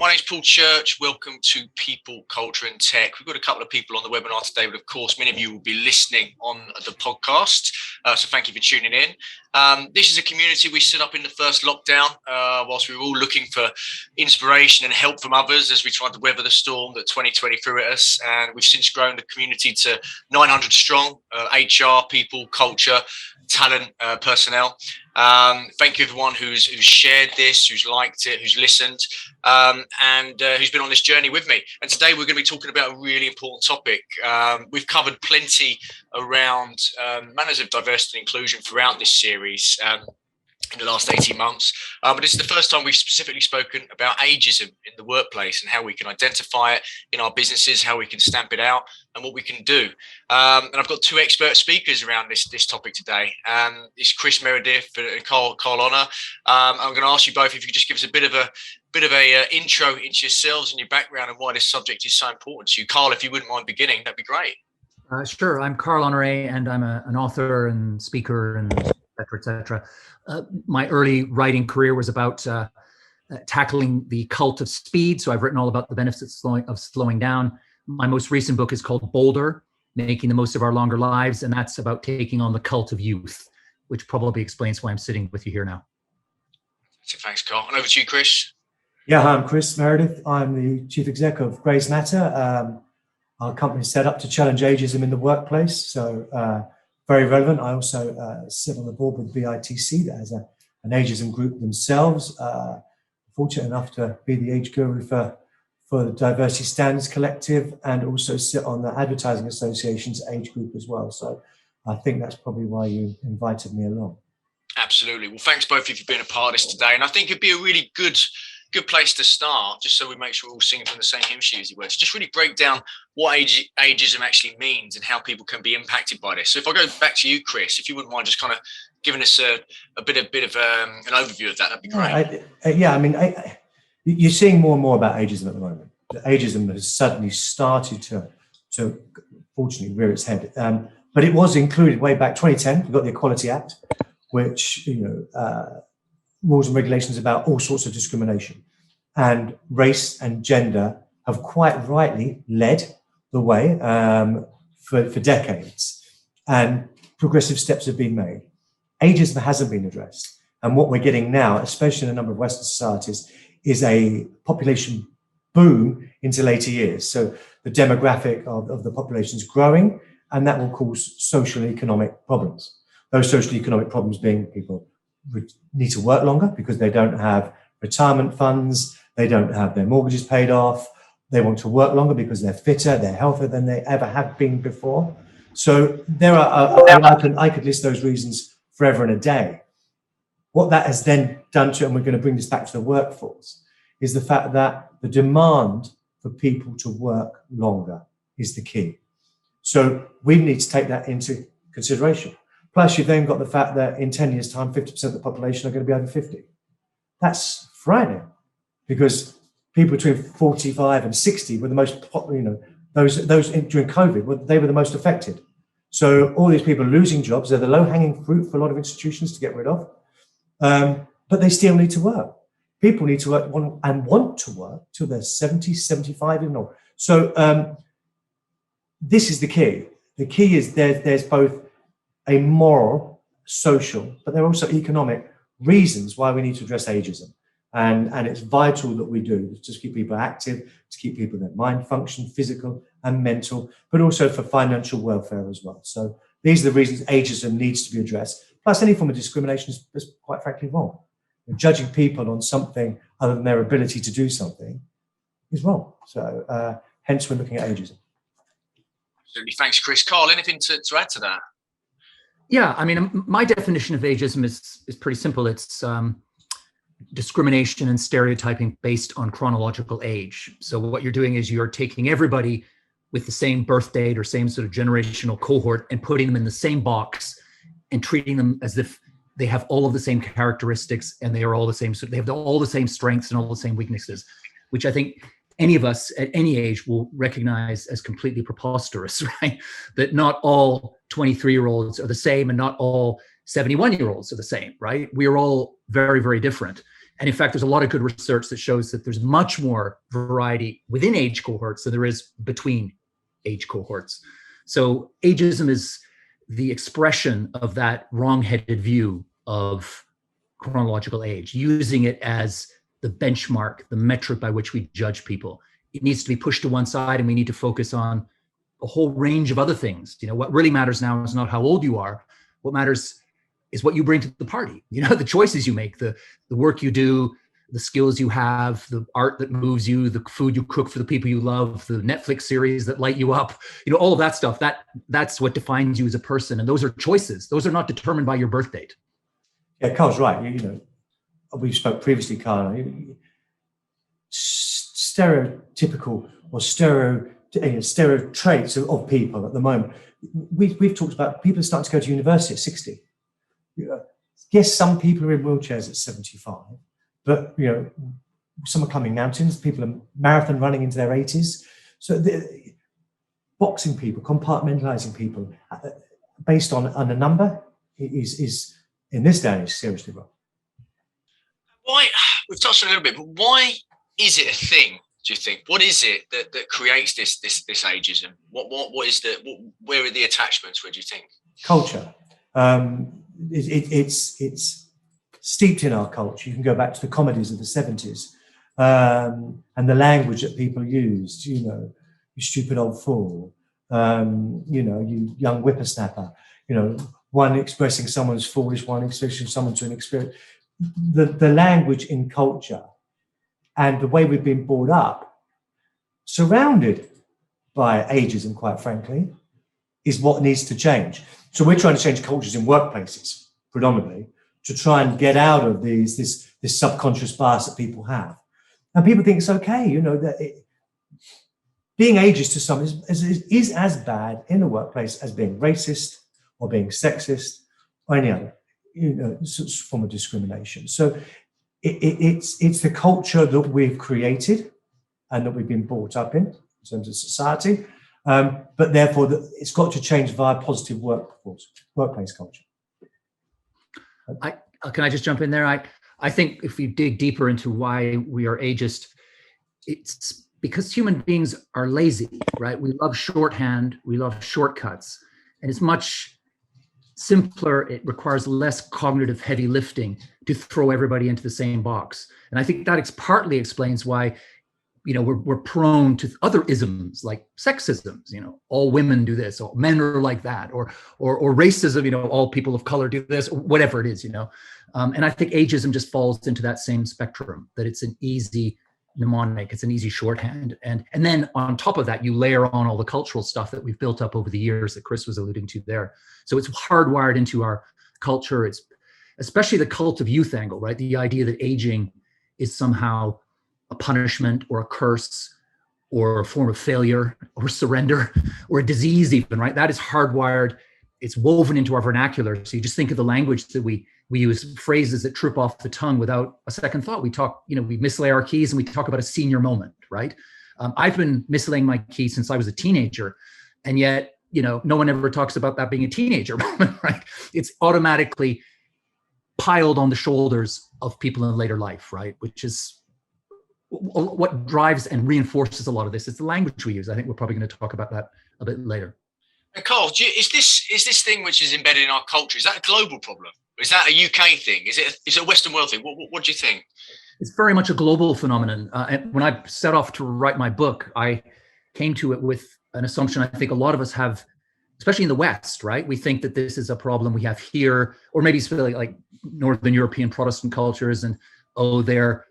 My name's Paul Chruch. Welcome to People, Culture and Tech. We've got a couple of people on the webinar today, but of course, many of you will be listening on the podcast. So thank you for tuning in. This is a community we set up in the first lockdown whilst we were all looking for inspiration and help from others as we tried to weather the storm that 2020 threw at us. And we've since grown the community to 900 strong, HR, people, culture, talent, personnel. Thank you everyone who's shared this, who's liked it, who's listened, and who's been on this journey with me. And today we're going to be talking about a really important topic. We've covered plenty around manners of diversity and inclusion throughout this series in the last 18 months. But this is the first time we've specifically spoken about ageism in the workplace and how we can identify it in our businesses, how we can stamp it out, and what we can do. And I've got two expert speakers around this topic today. It's Chris Meredith and Carl Honore. I'm going to ask you both if you could just give us a bit of a intro into yourselves and your background and why this subject is so important to you. Carl, if you wouldn't mind beginning, that'd be great. Sure. I'm Carl Honoré, and I'm an author and speaker and et cetera, et cetera. My early writing career was about tackling the cult of speed. So I've written all about the benefits of slowing down. My most recent book is called Bolder, Making the Most of Our Longer Lives. And that's about taking on the cult of youth, which probably explains why I'm sitting with you here now. Thanks, Carl. And over to you, Chris. Yeah, hi, I'm Chris Meredith. I'm the Chief Exec of Grey's Matter. Our company is set up to challenge ageism in the workplace. So very relevant. I also sit on the board with BITC that has an ageism group themselves. Fortunate enough to be the age guru for the Diversity Standards Collective, and also sit on the Advertising Association's age group as well. So I think that's probably why you invited me along. Absolutely. Well, thanks both of you for being a part of this today. And I think it'd be a really good place to start, just so we make sure we're all singing from the same hymn sheet, as it were, to just really break down what ageism actually means and how people can be impacted by this. So if I go back to you, Chris, if you wouldn't mind just kind of giving us a bit of an overview of that, that'd be great. You're seeing more and more about ageism at the moment. Ageism has suddenly started to fortunately rear its head. But it was included way back 2010. We've got the Equality Act, which, rules and regulations about all sorts of discrimination, and race and gender have quite rightly led the way for decades, and progressive steps have been made. Ageism hasn't been addressed, and what we're getting now, especially in a number of Western societies, is a population boom into later years. So the demographic of the population is growing, and that will cause social and economic problems. Those social and economic problems being people need to work longer because they don't have retirement funds, they don't have their mortgages paid off, they want to work longer because they're fitter, they're healthier than they ever have been before. So there are, I could list those reasons forever and a day. What that has then done to, and we're going to bring this back to the workforce, is the fact that the demand for people to work longer is the key. So we need to take that into consideration. Plus, you've then got the fact that in 10 years' time, 50% of the population are going to be over 50. That's frightening, because people between 45 and 60 were the most, those during COVID, they were the most affected. So all these people are losing jobs. They're the low-hanging fruit for a lot of institutions to get rid of, but they still need to work. People need to work and want to work till they're 70, 75, even more. So this is the key. The key is there's both a moral, social, but there are also economic reasons why we need to address ageism. And it's vital that we do, to keep people active, to keep people their mind function, physical and mental, but also for financial welfare as well. So these are the reasons ageism needs to be addressed. Plus, any form of discrimination is quite frankly wrong. Judging people on something other than their ability to do something is wrong. So hence we're looking at ageism. Absolutely. Thanks, Chris. Carl, anything to add to that? Yeah, I mean, my definition of ageism is pretty simple. It's discrimination and stereotyping based on chronological age. So what you're doing is you're taking everybody with the same birth date or same sort of generational cohort and putting them in the same box and treating them as if they have all of the same characteristics and they are all the same. So they have all the same strengths and all the same weaknesses, which I think any of us at any age will recognize as completely preposterous, right? That not all 23-year-olds are the same and not all 71-year-olds are the same, right? We are all very, very different. And in fact, there's a lot of good research that shows that there's much more variety within age cohorts than there is between age cohorts. So ageism is the expression of that wrong-headed view of chronological age, using it as the benchmark, the metric by which we judge people. It needs to be pushed to one side, and we need to focus on a whole range of other things. What really matters now is not how old you are. What matters is what you bring to the party. The choices you make, the work you do, the skills you have, the art that moves you, the food you cook for the people you love, the Netflix series that light you up, all of that stuff, that's what defines you as a person. And those are choices. Those are not determined by your birth date. Yeah, Carl's right. We spoke previously, Carl, stereotypical or stereo traits of people at the moment. We've talked about people starting to go to university at 60. Yes, some people are in wheelchairs at 75, but some are climbing mountains. People are marathon running into their 80s. So boxing people, compartmentalizing people based on a number is in this day and age seriously wrong. Why? We've touched on it a little bit, but why is it a thing? Do you think? What is it that creates this ageism? What is where are the attachments? Where do you think? Culture. It's steeped in our culture. You can go back to the comedies of the 70s and the language that people used. You stupid old fool. You young whippersnapper. One expressing someone's foolish, one expressing someone to an experience. The language in culture and the way we've been brought up, surrounded by ageism, quite frankly, is what needs to change. So we're trying to change cultures in workplaces, predominantly, to try and get out of this subconscious bias that people have. And people think it's okay, that being ageist to some is as bad in the workplace as being racist or being sexist or any other form of discrimination. So it's the culture that we've created and that we've been brought up in terms of society, but therefore it's got to change via positive workplace culture. Can I just jump in there? I think if we dig deeper into why we are ageist, it's because human beings are lazy, right? We love shorthand, we love shortcuts, and it's much simpler. It requires less cognitive heavy lifting to throw everybody into the same box. And I think that partly explains why, we're prone to other isms like sexisms, all women do this, or men are like that, or racism, all people of color do this, or whatever it is, And I think ageism just falls into that same spectrum, that it's an easy mnemonic, it's an easy shorthand. And then on top of that, you layer on all the cultural stuff that we've built up over the years that Chris was alluding to there. So it's hardwired into our culture. It's especially the cult of youth angle, right? The idea that aging is somehow a punishment or a curse or a form of failure or surrender or a disease even, right? That is hardwired. It's woven into our vernacular. So you just think of the language that we use, phrases that trip off the tongue without a second thought. We talk, we mislay our keys and we talk about a senior moment, right? I've been mislaying my keys since I was a teenager. And yet, no one ever talks about that being a teenager moment, right? It's automatically piled on the shoulders of people in later life, right? Which is what drives and reinforces a lot of this. It's the language we use. I think we're probably going to talk about that a bit later. And Carl, is this thing which is embedded in our culture, is that a global problem? Is that a UK thing? Is it a Western world thing? What do you think? It's very much a global phenomenon. And when I set off to write my book, I came to it with an assumption I think a lot of us have, especially in the West, right? We think that this is a problem we have here, or maybe it's really like Northern European Protestant cultures, and they're,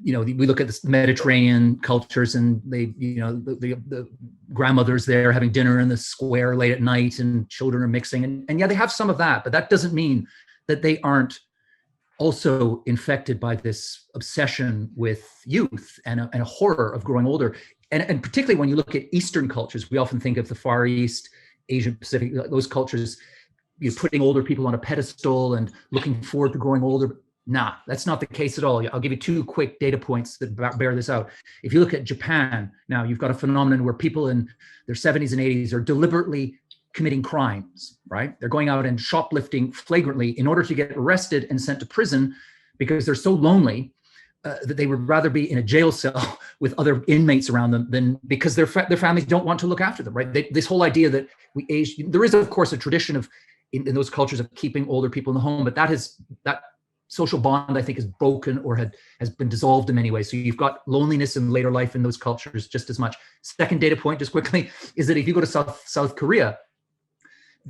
we look at the Mediterranean cultures and they, the grandmothers there having dinner in the square late at night and children are mixing. And yeah, they have some of that, but that doesn't mean that they aren't also infected by this obsession with youth and a horror of growing older. And particularly when you look at Eastern cultures, we often think of the Far East, Asia Pacific, those cultures, putting older people on a pedestal and looking forward to growing older. Nah, that's not the case at all. I'll give you two quick data points that bear this out. If you look at Japan, now you've got a phenomenon where people in their 70s and 80s are deliberately committing crimes, right? They're going out and shoplifting flagrantly in order to get arrested and sent to prison because they're so lonely that they would rather be in a jail cell with other inmates around them than because their families don't want to look after them, right? This whole idea that we age, there is of course a tradition of in those cultures of keeping older people in the home, but that social bond I think is broken or has been dissolved in many ways. So you've got loneliness in later life in those cultures just as much. Second data point, just quickly, is that if you go to South Korea,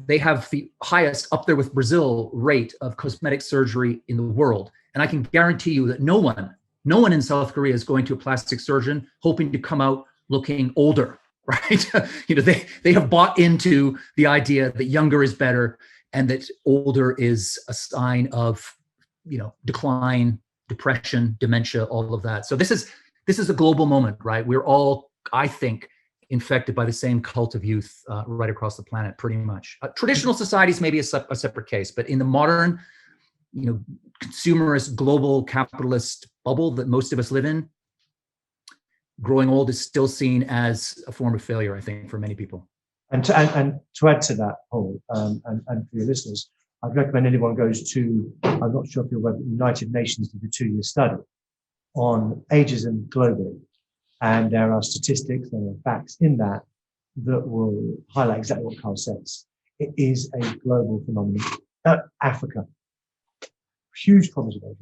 they have the highest, up there with Brazil, rate of cosmetic surgery in the world. And I can guarantee you that no one in South Korea is going to a plastic surgeon hoping to come out looking older, right? They have bought into the idea that younger is better and that older is a sign of, decline, depression, dementia, all of that. So this is a global moment, right? We're all, I think, infected by the same cult of youth right across the planet, pretty much. Traditional societies may be a separate case, but in the modern, consumerist, global capitalist bubble that most of us live in, growing old is still seen as a form of failure, I think, for many people. And to add to that, Paul, and for your listeners, I'd recommend anyone goes to, I'm not sure if you're aware, but the United Nations did a 2-year study on ageism globally. And there are statistics, there are facts in that will highlight exactly what Carl says. It is a global phenomenon. Africa, huge problems with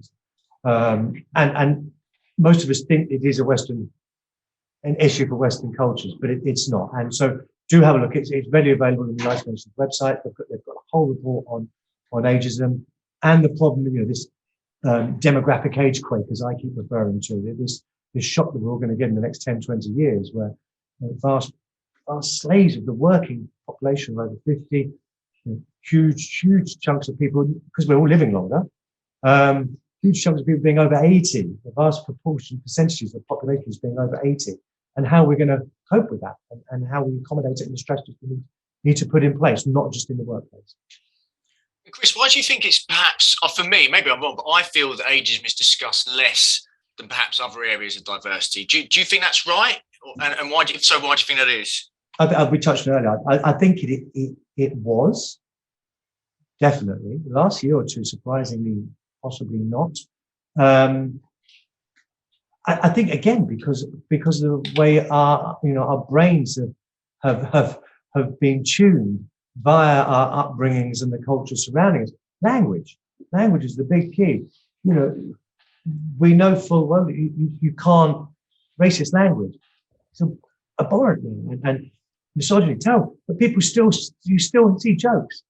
ageism. And most of us think it is an issue for Western cultures, but it's not. And so do have a look. It's readily available on the United Nations website. They've got a whole report on ageism and the problem, this demographic age quake, as I keep referring to, this shock that we're all going to get in the next 10, 20 years, where vast slaves of the working population are over 50, huge chunks of people, because we're all living longer, huge chunks of people being over 80, the vast percentages of populations being over 80, and how we're going to cope with that and how we accommodate it in the strategies we need to put in place, not just in the workplace. Chris, why do you think it's perhaps, for me, maybe I'm wrong, but I feel that ageism is discussed less than perhaps other areas of diversity. Do you think that's right? And why do you think that is? We touched on earlier. I think it was definitely the last year or two, surprisingly, possibly not. I think again because of the way our brains have been tuned via our upbringings and the culture surrounding us. Language is the big key. We know full well that you can't racist language. It's abhorrent and misogyny. But you still see jokes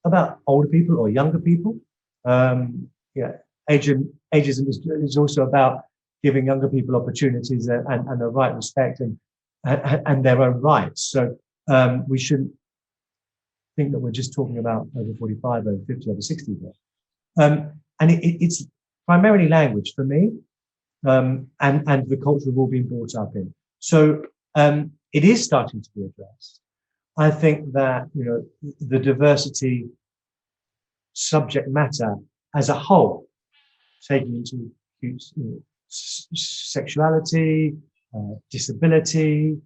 about older people or younger people. Ageism is also about giving younger people opportunities and the right respect and their own rights. So we shouldn't think that we're just talking about over 45, over 50, over 60 there. And it's primarily language for me, and the culture we've all been brought up in. So it is starting to be addressed. I think that the diversity subject matter as a whole, taking into sexuality, disability,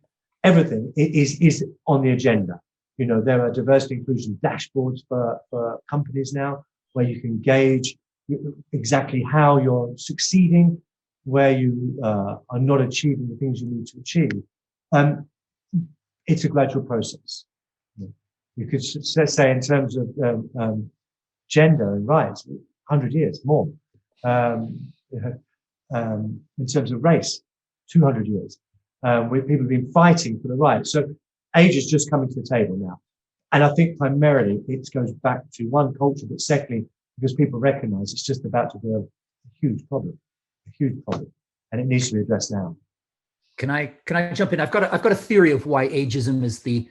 everything is on the agenda. There are diversity inclusion dashboards for companies now where you can gauge exactly how you're succeeding, where you are not achieving the things you need to achieve. It's a gradual process. You could say in terms of gender and rights, 100 years more. In terms of race, 200 years. Where people have been fighting for the right. So age is just coming to the table now. And I think primarily it goes back to one, culture, but secondly, because people recognize it's just about to be a huge problem, and it needs to be addressed now. Can I jump in? I've got a theory of why ageism is the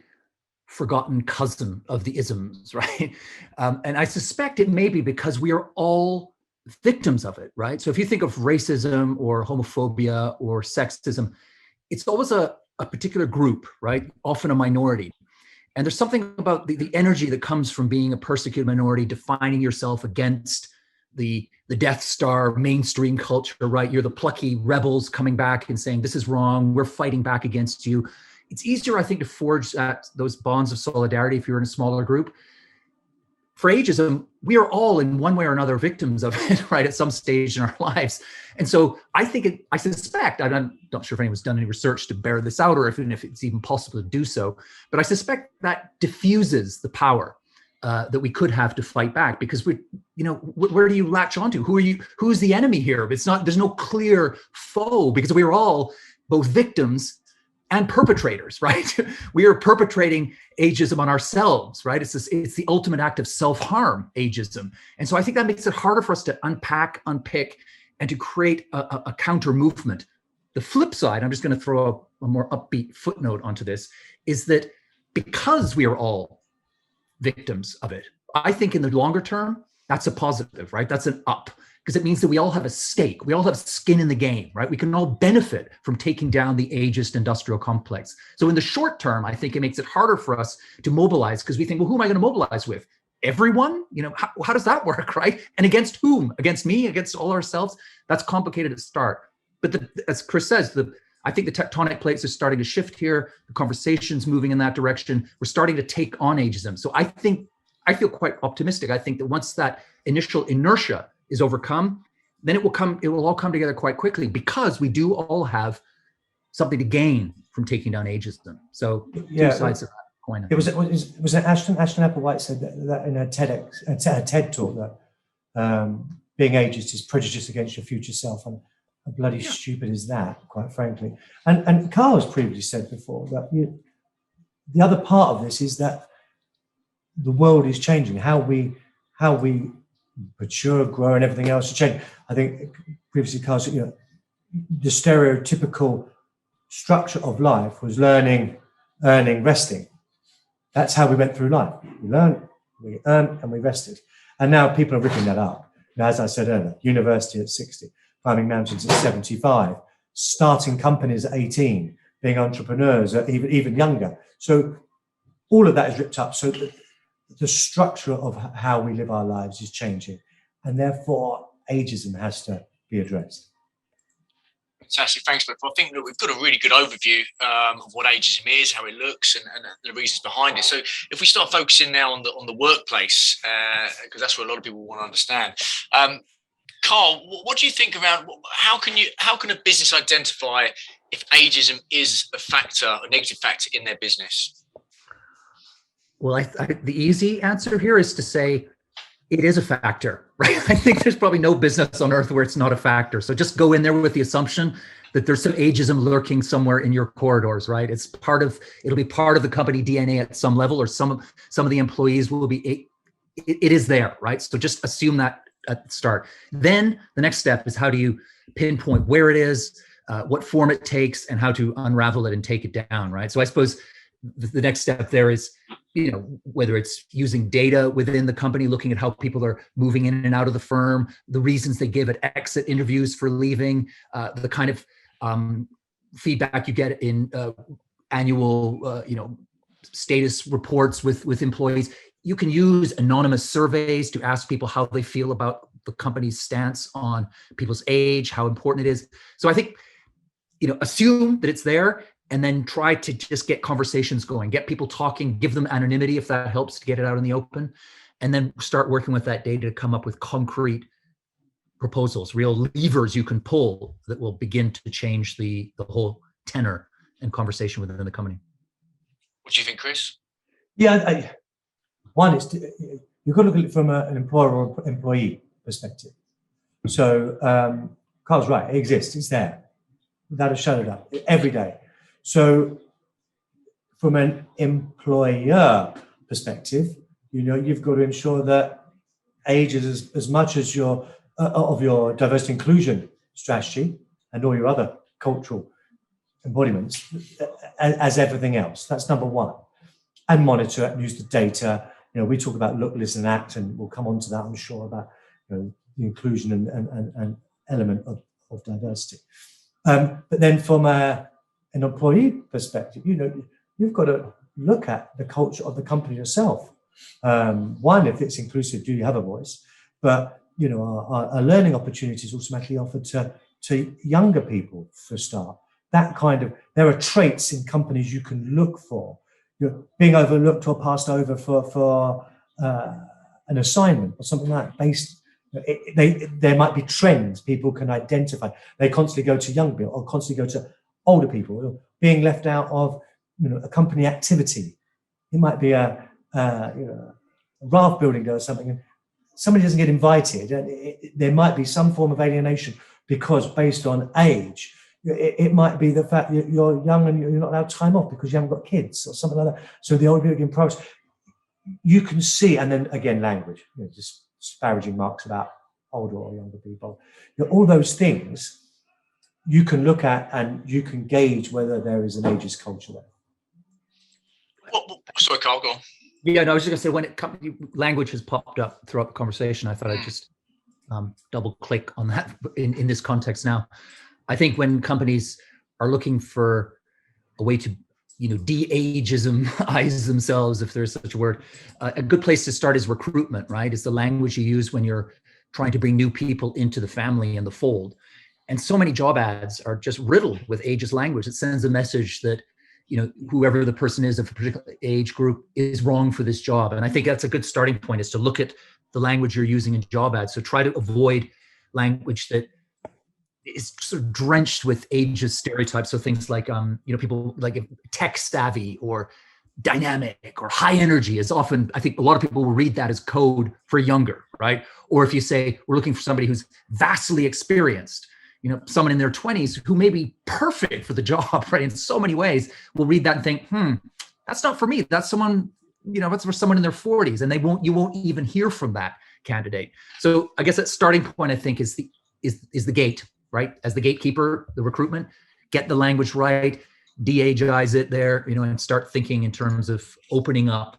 forgotten cousin of the isms, right? And I suspect it may be because we are all victims of it, right? So if you think of racism or homophobia or sexism, it's always a particular group, right? Often a minority. And there's something about the energy that comes from being a persecuted minority, defining yourself against the Death Star mainstream culture, right? You're the plucky rebels coming back and saying, this is wrong, we're fighting back against you. It's easier, I think, to forge those bonds of solidarity if you're in a smaller group. for ageism, we are all in one way or another victims of it, right, at some stage in our lives. And so I suspect, I'm not sure if anyone's done any research to bear this out or even if it's even possible to do so, but I suspect that diffuses the power that we could have to fight back, because where do you latch onto? Who's the enemy here? There's no clear foe, because we are all both victims and perpetrators, right? We are perpetrating ageism on ourselves, right? It's the ultimate act of self-harm, ageism. And so I think that makes it harder for us to unpack, unpick, and to create a counter movement. The flip side, I'm just going to throw a more upbeat footnote onto this, is that because we are all victims of it, I think in the longer term, that's a positive, right? That's an up, because it means that we all have a stake. We all have skin in the game, right? We can all benefit from taking down the ageist industrial complex. So in the short term, I think it makes it harder for us to mobilize, because we think, well, who am I going to mobilize with? Everyone? How does that work, right? And against whom? Against me? Against all ourselves? That's complicated to start. But as Chris says, I think the tectonic plates are starting to shift here. The conversation's moving in that direction. We're starting to take on ageism. So I feel quite optimistic. I think that once that initial inertia is overcome, then it will all come together quite quickly, because we do all have something to gain from taking down ageism. So two sides of that coin. It was Ashton Applewhite said that in a TED talk, that being ageist is prejudice against your future self, and how bloody stupid is that, quite frankly. And Carl has previously said before that the other part of this is that the world is changing. How we mature, grow, and everything else to change. I think previously, Carl said, the stereotypical structure of life was learning, earning, resting. That's how we went through life. We learned, we earned, and we rested. And now people are ripping that up. Now, as I said earlier, university at 60, climbing mountains at 75, starting companies at 18, being entrepreneurs at even younger. So all of that is ripped up. So the structure of how we live our lives is changing, and therefore ageism has to be addressed. Fantastic, thanks, Beth. I think that we've got a really good overview of what ageism is, how it looks, and the reasons behind it. So if we start focusing now on the workplace, because that's what a lot of people want to understand. Carl, what do you think around how can a business identify if ageism is a negative factor in their business? Well, the easy answer here is to say it is a factor, right? I think there's probably no business on earth where it's not a factor. So just go in there with the assumption that there's some ageism lurking somewhere in your corridors, right? It'll be part of the company DNA at some level, or some of the employees will be, it is there, right? So just assume that at the start. Then the next step is, how do you pinpoint where it is, what form it takes, and how to unravel it and take it down, right? So I suppose the next step there is, whether it's using data within the company, looking at how people are moving in and out of the firm, the reasons they give at exit interviews for leaving, the kind of feedback you get in annual, status reports with employees. You can use anonymous surveys to ask people how they feel about the company's stance on people's age, how important it is. So I think, assume that it's there, and then try to just get conversations going, get people talking, give them anonymity if that helps to get it out in the open, and then start working with that data to come up with concrete proposals, real levers you can pull that will begin to change the whole tenor and conversation within the company. What do you think, Chris? Yeah, one is you've got to look at it from an employer or employee perspective. So Carl's right, it exists, it's there, without a shadow of a doubt, every day. So from an employer perspective, you've got to ensure that age is as much as your diversity inclusion strategy and all your other cultural embodiments as everything else. That's number one. And monitor it and use the data. We talk about look, listen, act, and we'll come on to that, I'm sure, about the inclusion and element of diversity. But then from an employee perspective, you've got to look at the culture of the company yourself. One, if it's inclusive, do you have a voice? But are learning opportunities automatically offered to younger people for a start? There are traits in companies you can look for. You're being overlooked or passed over for an assignment or something like that based. There might be trends people can identify. They constantly go to young people or constantly go to older people, being left out of a company activity. It might be a raft building day or something, and somebody doesn't get invited. There might be some form of alienation because based on age. It might be the fact that you're young and you're not allowed time off because you haven't got kids or something like that. So the older people in progress, you can see, and then again, language, just disparaging marks about older or younger people. All those things you can look at and you can gauge whether there is an ageist culture there. Sorry, Carl, go on. Yeah, no, I was just going to say, when language has popped up throughout the conversation, I thought I'd just double click on that in this context now. I think when companies are looking for a way to, de-ageismize themselves, if there's such a word, a good place to start is recruitment, right? It's the language you use when you're trying to bring new people into the family and the fold. And so many job ads are just riddled with ageist language. It sends a message that, whoever the person is of a particular age group is wrong for this job. And I think that's a good starting point, is to look at the language you're using in job ads. So try to avoid language that is sort of drenched with ageist stereotypes. So things like, people like tech savvy or dynamic or high energy is often, I think a lot of people will read that as code for younger, right? Or if you say, we're looking for somebody who's vastly experienced, someone in their 20s who may be perfect for the job, right? In so many ways, will read that and think, that's not for me. That's someone, that's for someone in their 40s. And you won't even hear from that candidate. So I guess that starting point, I think, is the gate, right? As the gatekeeper, the recruitment, get the language right, de-ageize it there, and start thinking in terms of opening up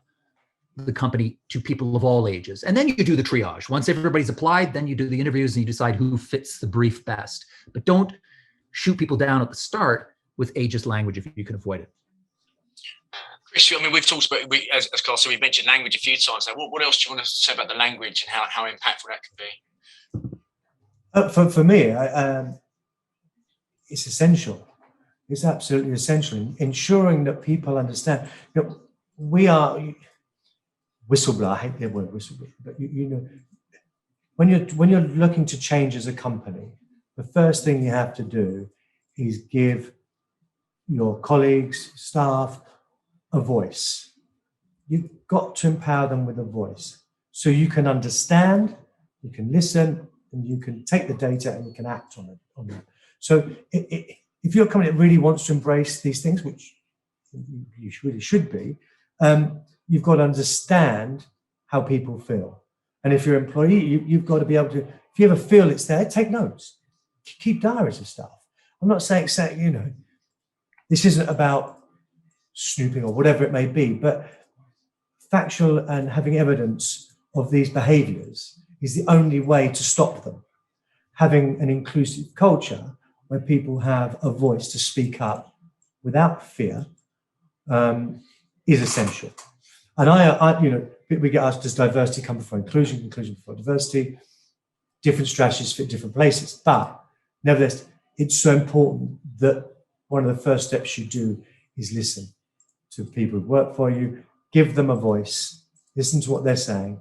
the company to people of all ages. And then you do the triage. Once everybody's applied, then you do the interviews and you decide who fits the brief best. But don't shoot people down at the start with ageist language if you can avoid it. Chris, we've talked about, as Carl said, we've mentioned language a few times now. What else do you want to say about the language and how impactful that can be? For me, it's essential. It's absolutely essential. Ensuring that people understand. We are whistleblower. I hate the word whistleblower, but when you're looking to change as a company, the first thing you have to do is give your colleagues, staff, a voice. You've got to empower them with a voice, so you can understand, you can listen, and you can take the data and you can act on it. So if you're a company that really wants to embrace these things, which you really should be, you've got to understand how people feel. And if you're an employee, you've got to be able to, if you ever feel it's there, take notes. Keep diaries of stuff. I'm not saying, this isn't about snooping or whatever it may be, but factual and having evidence of these behaviors is the only way to stop them. Having an inclusive culture where people have a voice to speak up without fear is essential. And we get asked, does diversity come before inclusion before diversity? Different strategies fit different places. But nevertheless, it's so important that one of the first steps you do is listen to people who work for you, give them a voice, listen to what they're saying,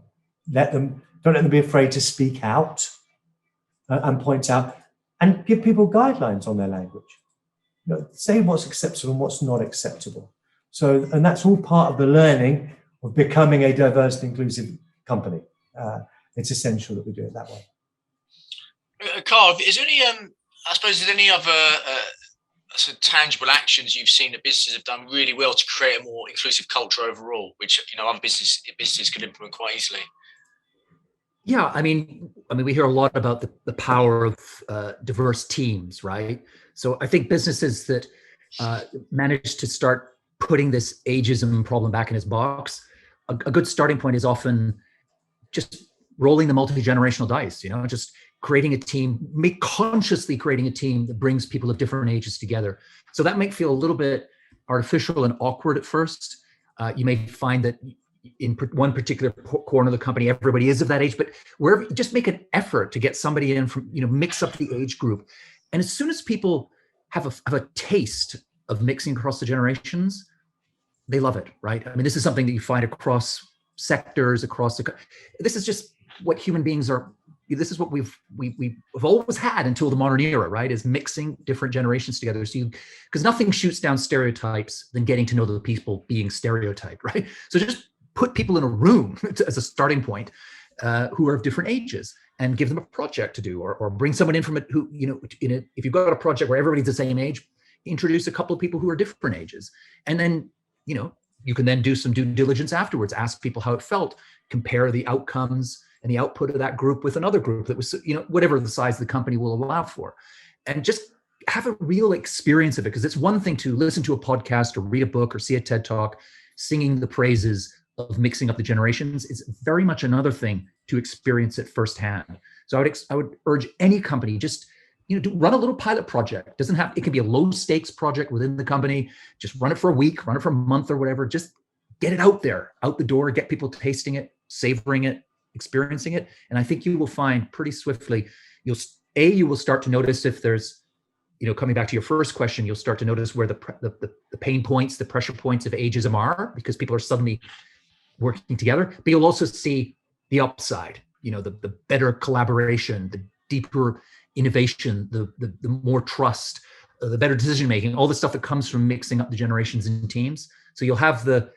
don't let them be afraid to speak out and point out, and give people guidelines on their language. Say what's acceptable and what's not acceptable. So, and that's all part of the learning of becoming a diverse and inclusive company. It's essential that we do it that way. Carl, is there any, any other sort of tangible actions you've seen that businesses have done really well to create a more inclusive culture overall, which other businesses could implement quite easily? Yeah, we hear a lot about the power of diverse teams, right? So I think businesses that manage to start putting this ageism problem back in its box, a good starting point is often just rolling the multi-generational dice, just creating a team, consciously creating a team that brings people of different ages together. So that might feel a little bit artificial and awkward at first. You may find that in one particular corner of the company, everybody is of that age, but wherever, just make an effort to get somebody in from, mix up the age group. And as soon as people have a taste of mixing across the generations, they love it, right? This is something that you find across sectors, this is just what human beings are. This is what we've always had until the modern era, right? Is mixing different generations together. So because nothing shoots down stereotypes than getting to know the people being stereotyped, right? So just put people in a room as a starting point who are of different ages and give them a project to do, or bring someone in from it who, if you've got a project where everybody's the same age, introduce a couple of people who are different ages. And then, you can then do some due diligence afterwards, ask people how it felt, compare the outcomes and the output of that group with another group that was, whatever the size of the company will allow for. And just have a real experience of it. Because it's one thing to listen to a podcast or read a book or see a TED Talk singing the praises of mixing up the generations. It's very much another thing to experience it firsthand. So I would urge any company, just run a little pilot project. It can be a low stakes project within the company. Just run it for a week, run it for a month or whatever. Just get it out there, out the door, get people tasting it, savoring it, experiencing it. And I think you will find pretty swiftly, you will start to notice if there's, coming back to your first question, you'll start to notice where the pain points, the pressure points of ageism are, because people are suddenly working together. But you'll also see the upside, the better collaboration, the deeper innovation, the more trust, the better decision making, all the stuff that comes from mixing up the generations and teams. So you'll have the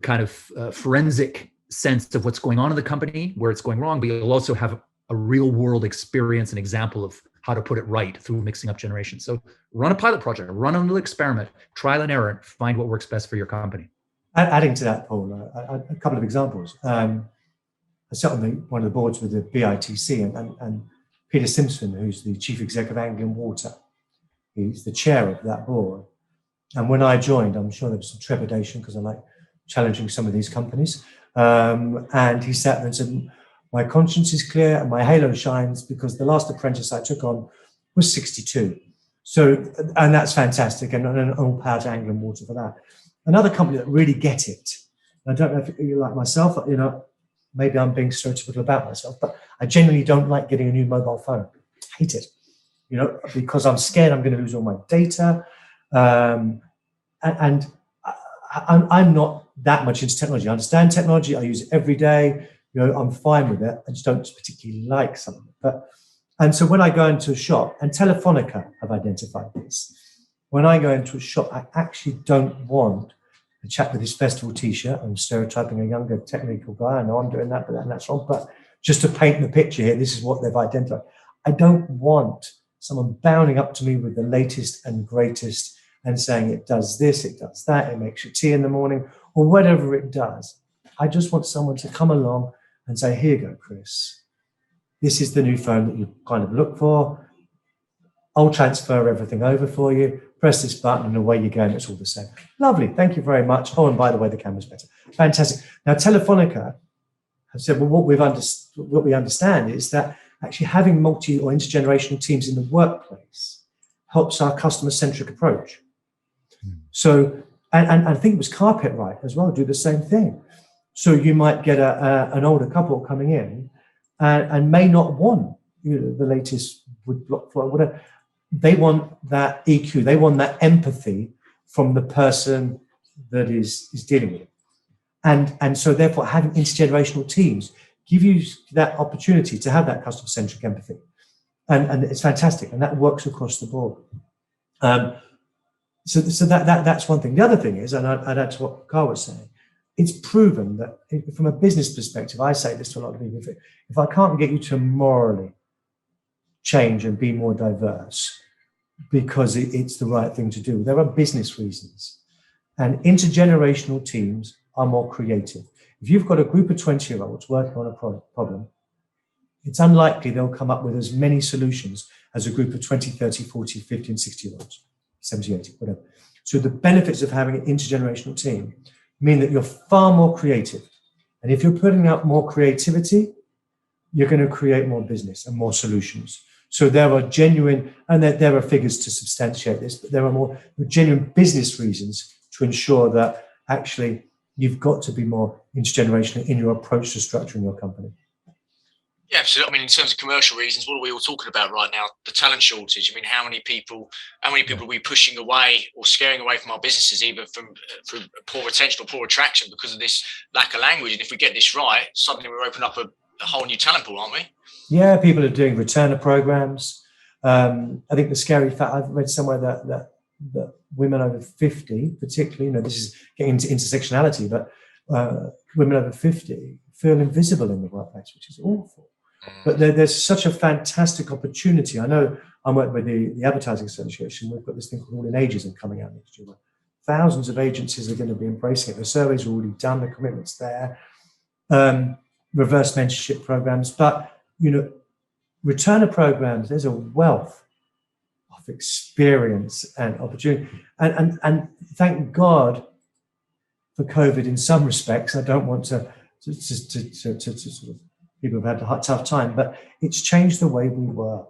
kind of forensic sense of what's going on in the company, where it's going wrong, but you'll also have a real world experience, an example of how to put it right through mixing up generations. So run a pilot project, run a little experiment, trial and error, find what works best for your company. Adding to that, Paul, a couple of examples. I sat on one of the boards with the BITC, and Peter Simpson, who's the chief executive of Anglian Water, he's the chair of that board. And when I joined, I'm sure there was some trepidation because I like challenging some of these companies. And he sat there and said, my conscience is clear and my halo shines because the last apprentice I took on was 62. So, and that's fantastic. And all power to Anglian Water for that. Another company that really get it, I don't know if you're like myself, maybe I'm being stereotypical about myself, but I genuinely don't like getting a new mobile phone. I hate it, because I'm scared I'm going to lose all my data. And I'm not that much into technology. I understand technology. I use it every day. I'm fine with it. I just don't particularly like some of it. And so when I go into a shop, and Telefonica have identified this, when I go into a shop, I actually don't want a chap with his festival T-shirt. I'm stereotyping a younger technical guy. I know I'm doing that, but that's wrong. But just to paint the picture here, this is what they've identified. I don't want someone bounding up to me with the latest and greatest and saying it does this, it does that, it makes your tea in the morning, or whatever it does. I just want someone to come along and say, here you go, Chris. This is the new phone that you kind of look for. I'll transfer everything over for you. Press this button and away you go, and it's all the same. Lovely, thank you very much. Oh, and by the way, the camera's better. Fantastic. Now, Telefonica have said, well, what we understand is that actually having multi or intergenerational teams in the workplace helps our customer-centric approach. So, and I think it was Carpetright as well, do the same thing. So you might get an older couple coming in and may not want the latest wood block floor, whatever. They want that EQ, they want that empathy from the person that is dealing with it. And so therefore having intergenerational teams give you that opportunity to have that customer-centric empathy. And it's fantastic, and that works across the board. So that's one thing. The other thing is, and I'd add to what Carl was saying, it's proven that from a business perspective, I say this to a lot of people, if I can't get you to morally change and be more diverse because it's the right thing to do, there are business reasons. And intergenerational teams are more creative. If you've got a group of 20-year-olds working on a problem, it's unlikely they'll come up with as many solutions as a group of 20, 30, 40, 50, and 60-year-olds, 70, 80, whatever. So the benefits of having an intergenerational team mean that you're far more creative. And if you're putting out more creativity, you're going to create more business and more solutions. So there are genuine, and there are figures to substantiate this, but there are more genuine business reasons to ensure that actually you've got to be more intergenerational in your approach to structuring your company. Yeah, absolutely. I mean, in terms of commercial reasons, what are we all talking about right now? The talent shortage. I mean, how many people are we pushing away or scaring away from our businesses, either from poor retention or poor attraction because of this lack of language? And if we get this right, suddenly we're opening up a whole new talent pool, aren't we? Yeah, people are doing returner programs. I think the scary fact, I've read somewhere that women over 50, particularly, this is getting into intersectionality, but women over 50 feel invisible in the workplace, which is awful. But there's such a fantastic opportunity. I know I'm working with the Advertising Association. We've got this thing called All in Ageism coming out next year. Thousands of agencies are going to be embracing it. The surveys are already done, the commitment's there. Reverse mentorship programs. But, returner programs, there's a wealth of experience and opportunity. And thank God for COVID in some respects. I don't want to sort of, people have had a tough time, but it's changed the way we work.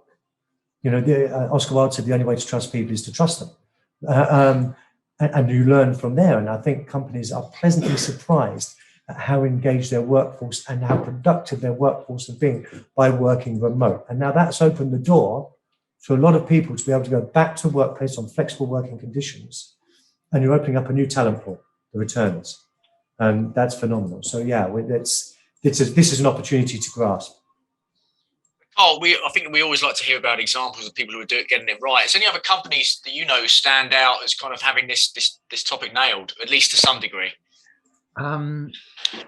Oscar Wilde said the only way to trust people is to trust them. And you learn from there. And I think companies are pleasantly surprised at how engaged their workforce and how productive their workforce have been by working remote. And now that's opened the door to a lot of people to be able to go back to workplace on flexible working conditions. And you're opening up a new talent pool, the returners. And that's phenomenal. So yeah, this is an opportunity to grasp. Oh, I think we always like to hear about examples of people who are getting it right. Is there any other companies that stand out as kind of having this topic nailed, at least to some degree?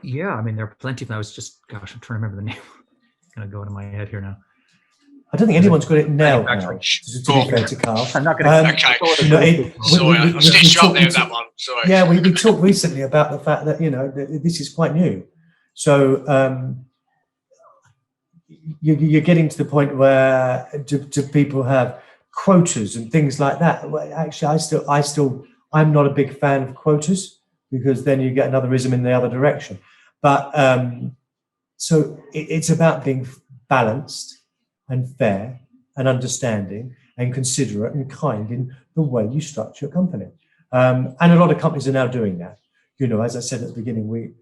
Yeah, I mean, there are plenty of them. I'm trying to remember the name. It's going to go into my head here now. I don't think anyone's got it nailed now, to be fair to Carl. I'm not going to... Okay. Sorry, I stitched you up there with that one. Sorry. Yeah, we talked recently about the fact that, this is quite new. So you're getting to the point where do people have quotas and things like that? Well, actually, I'm not a big fan of quotas because then you get another ism in the other direction. But so it's about being balanced and fair and understanding and considerate and kind in the way you structure your company. And a lot of companies are now doing that. As I said at the beginning,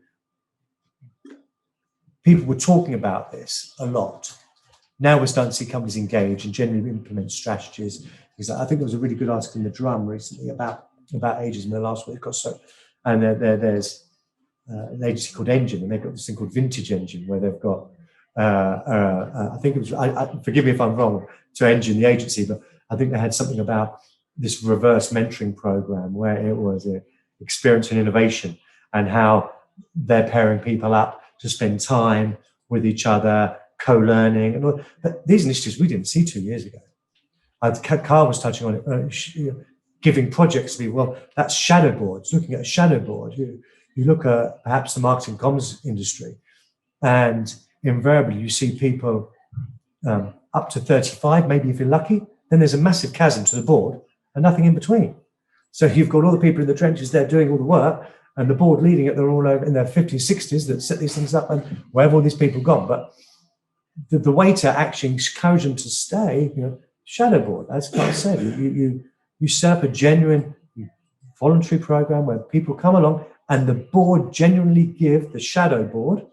people were talking about this a lot. Now we're starting to see companies engage and generally implement strategies. Because I think there was a really good article in The Drum recently about ageism in the last week or so. And there's an agency called Engine, and they've got this thing called Vintage Engine, where they've got, I think it was, forgive me if I'm wrong, to Engine, the agency, but I think they had something about this reverse mentoring program where it was experience and innovation and how they're pairing people up to spend time with each other, co-learning, and all. But these initiatives we didn't see 2 years ago. Carl was touching on it, giving projects to be, well, that's shadow boards. Looking at a shadow board, you look at perhaps the marketing comms industry, and invariably you see people up to 35, maybe if you're lucky. Then there's a massive chasm to the board and nothing in between. So you've got all the people in the trenches there doing all the work, and the board leading it, they're all over in their 50s, 60s that set these things up, and where have all these people gone? But the way to actually encourage them to stay, shadow board, as Carl said, you set up a genuine voluntary program where people come along and the board genuinely give the shadow board,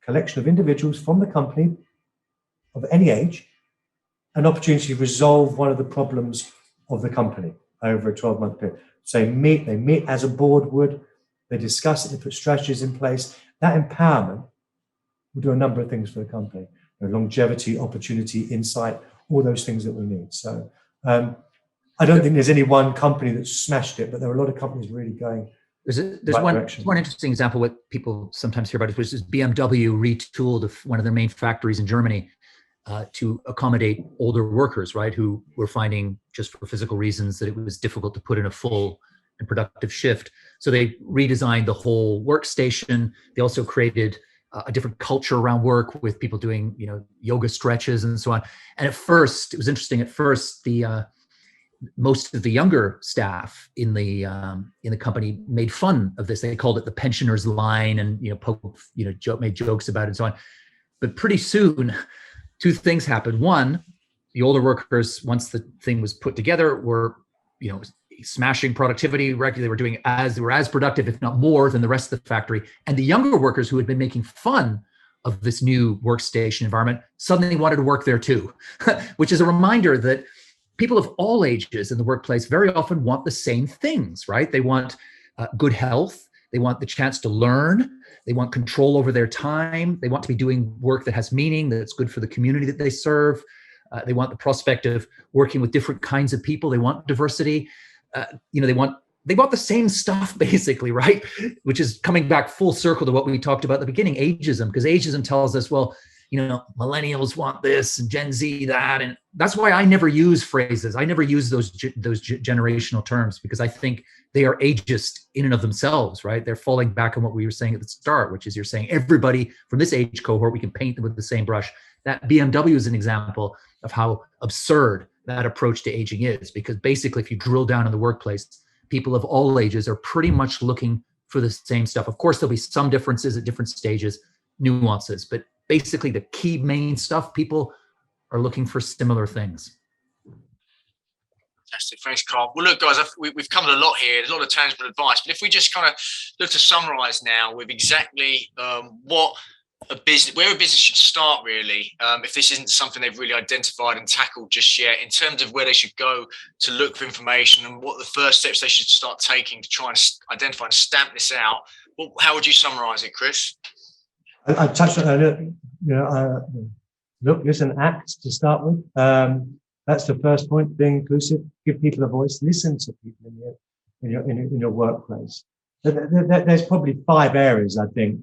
collection of individuals from the company of any age, an opportunity to resolve one of the problems of the company over a 12-month period. So they meet as a board would, they discuss it, they put strategies in place. That empowerment will do a number of things for the company. Longevity, opportunity, insight, all those things that we need. So I don't think there's any one company that smashed it, but there are a lot of companies really going. There's one interesting example what people sometimes hear about, which is BMW retooled one of their main factories in Germany to accommodate older workers, right, who were finding, just for physical reasons, that it was difficult to put in a full and productive shift. So they redesigned the whole workstation. They also created a different culture around work with people doing, yoga stretches and so on. And at first, it was interesting. At first, most of the younger staff in the company made fun of this. They called it the pensioners line, and made jokes about it and so on. But pretty soon, two things happened. One, the older workers, once the thing was put together, were smashing productivity record. They were as productive, if not more, than the rest of the factory. And the younger workers who had been making fun of this new workstation environment suddenly wanted to work there too, which is a reminder that people of all ages in the workplace very often want the same things, right? They want good health. They want the chance to learn. They want control over their time. They want to be doing work that has meaning, that's good for the community that they serve. They want the prospect of working with different kinds of people. They want diversity. They want the same stuff, basically, right? Which is coming back full circle to what we talked about at the beginning, ageism, because ageism tells us, well, millennials want this and Gen Z that. And that's why I never use phrases. I never use those generational terms, because I think they are ageist in and of themselves, right? They're falling back on what we were saying at the start, which is you're saying everybody from this age cohort, we can paint them with the same brush. That BMW is an example of how absurd that approach to aging is, because basically if you drill down in the workplace, people of all ages are pretty much looking for the same stuff. Of course, there'll be some differences at different stages, nuances, but basically the key main stuff, people are looking for similar things. Fantastic. Thanks, Carl. Well, look, guys, we've covered a lot here. There's a lot of tangible advice. But if we just kind of look to summarize now with exactly where a business should start, really, if this isn't something they've really identified and tackled just yet, in terms of where they should go to look for information and what the first steps they should start taking to try and identify and stamp this out, well, how would you summarize it, Chris? I touched on it. Look, listen, act to start with. That's the first point. Being inclusive, give people a voice, listen to people in your workplace. There's probably 5 areas, I think,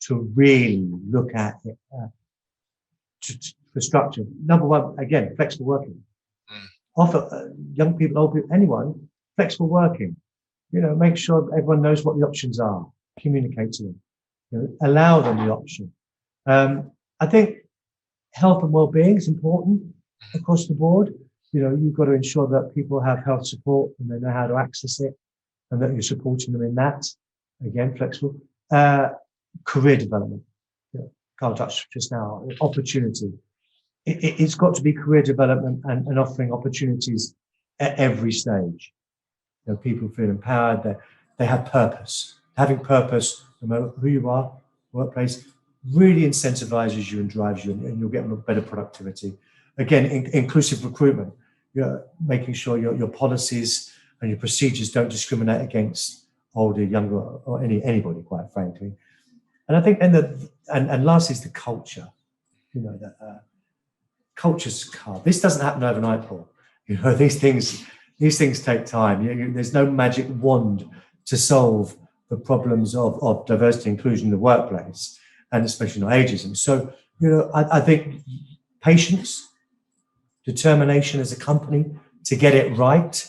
to really look at it, for structure. Number 1, again, flexible working. Offer young people, old people, anyone, flexible working. Make sure everyone knows what the options are. Communicate to them. Allow them the option. I think health and well-being is important across the board. You've got to ensure that people have health support and they know how to access it, and that you're supporting them in that. Again, flexible. Career development. Carl touched just now. Opportunity. It's got to be career development and offering opportunities at every stage. People feel empowered. They have purpose. Having purpose, no matter who you are, workplace, really incentivizes you and drives you, and you'll get better productivity. Again, inclusive recruitment. Making sure your policies and your procedures don't discriminate against older, younger, or anybody, quite frankly. And I think, and last is the culture. Culture's hard. This doesn't happen overnight, Paul. These things take time. There's no magic wand to solve the problems of diversity and inclusion in the workplace, and especially not ageism. So, I think patience, determination as a company to get it right,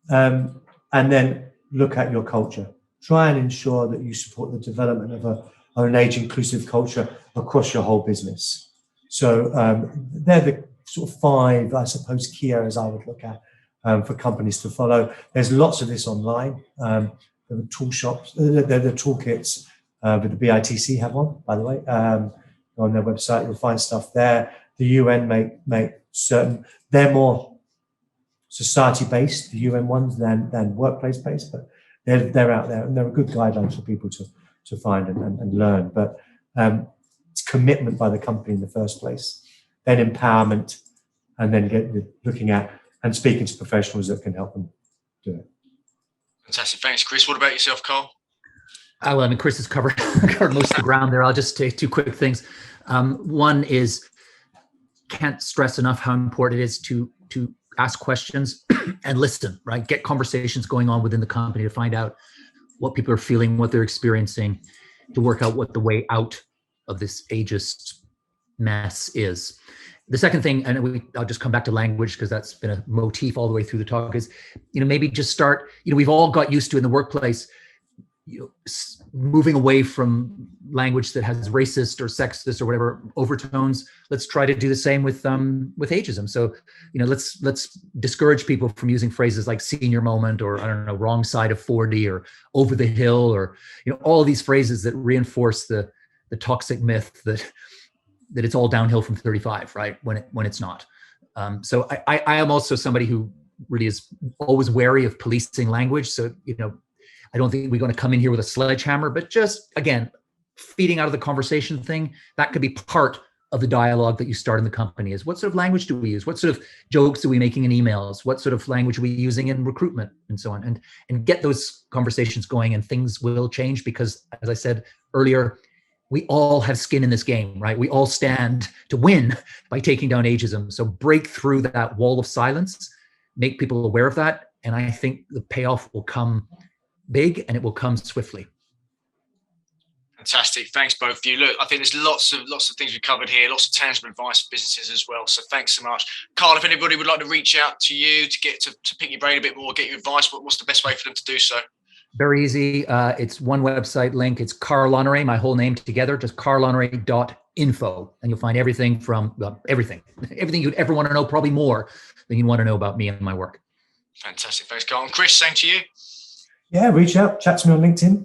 and then look at your culture. Try and ensure that you support the development of an age-inclusive culture across your whole business. So they're the sort of 5, I suppose, key areas I would look at for companies to follow. There's lots of this online. There are tool shops, the toolkits with the BITC have one, by the way. On their website, you'll find stuff there. The UN make certain, they're more society-based, the UN ones, than workplace-based, but they're out there, and they're good guidelines for people to find and learn. But it's commitment by the company in the first place, then empowerment, and then looking at and speaking to professionals that can help them do it. Fantastic. Thanks, Chris. What about yourself, Carl? Chris has covered most of the ground there. I'll just take 2 quick things. One is, can't stress enough how important it is to ask questions and listen, right? Get conversations going on within the company to find out what people are feeling, what they're experiencing, to work out what the way out of this ageist mess is. The second thing, and I'll just come back to language because that's been a motif all the way through the talk, is, maybe just start, we've all got used to in the workplace, moving away from language that has racist or sexist or whatever overtones. Let's try to do the same with ageism. So, let's discourage people from using phrases like senior moment, or I don't know, wrong side of 40, or over the hill, or all these phrases that reinforce the toxic myth that it's all downhill from 35, right? When it's not. So I am also somebody who really is always wary of policing language. So, I don't think we're going to come in here with a sledgehammer, but just, again, feeding out of the conversation thing, that could be part of the dialogue that you start in the company. Is what sort of language do we use? What sort of jokes are we making in emails? What sort of language are we using in recruitment and so on? And get those conversations going, and things will change because, as I said earlier, we all have skin in this game, right? We all stand to win by taking down ageism. So break through that wall of silence, make people aware of that. And I think the payoff will come big and it will come swiftly. Fantastic. Thanks, both of you. Look, I think there's lots of things we've covered here, lots of tangible advice for businesses as well. So thanks so much. Carl, if anybody would like to reach out to you to get to pick your brain a bit more, get your advice, what's the best way for them to do so? Very easy. It's one website link. It's Carl Honoré, my whole name together, just carlhonoré.info. And you'll find everything from everything you'd ever want to know, probably more than you want to know about me and my work. Fantastic. Thanks, Carl. And Chris, same to you. Yeah, reach out, chat to me on LinkedIn.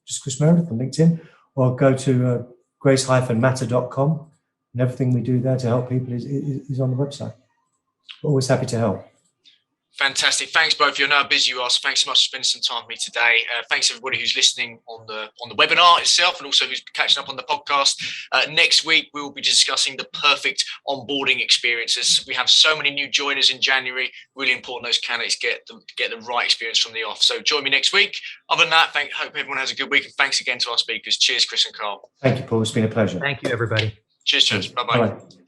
Just Chris Meredith on LinkedIn, or go to grace-matter.com, and everything we do there to help people is on the website. Always happy to help. Fantastic. Thanks, both of you. I know how busy you are, so thanks so much for spending some time with me today. Thanks everybody who's listening on the webinar itself, and also who's catching up on the podcast. Next week, we will be discussing the perfect onboarding experiences. We have so many new joiners in January. Really important those candidates get the right experience from the off. So join me next week. Other than that, hope everyone has a good week, and thanks again to our speakers. Cheers, Chris and Carl. Thank you, Paul. It's been a pleasure. Thank you, everybody. Cheers. Bye-bye. Bye-bye.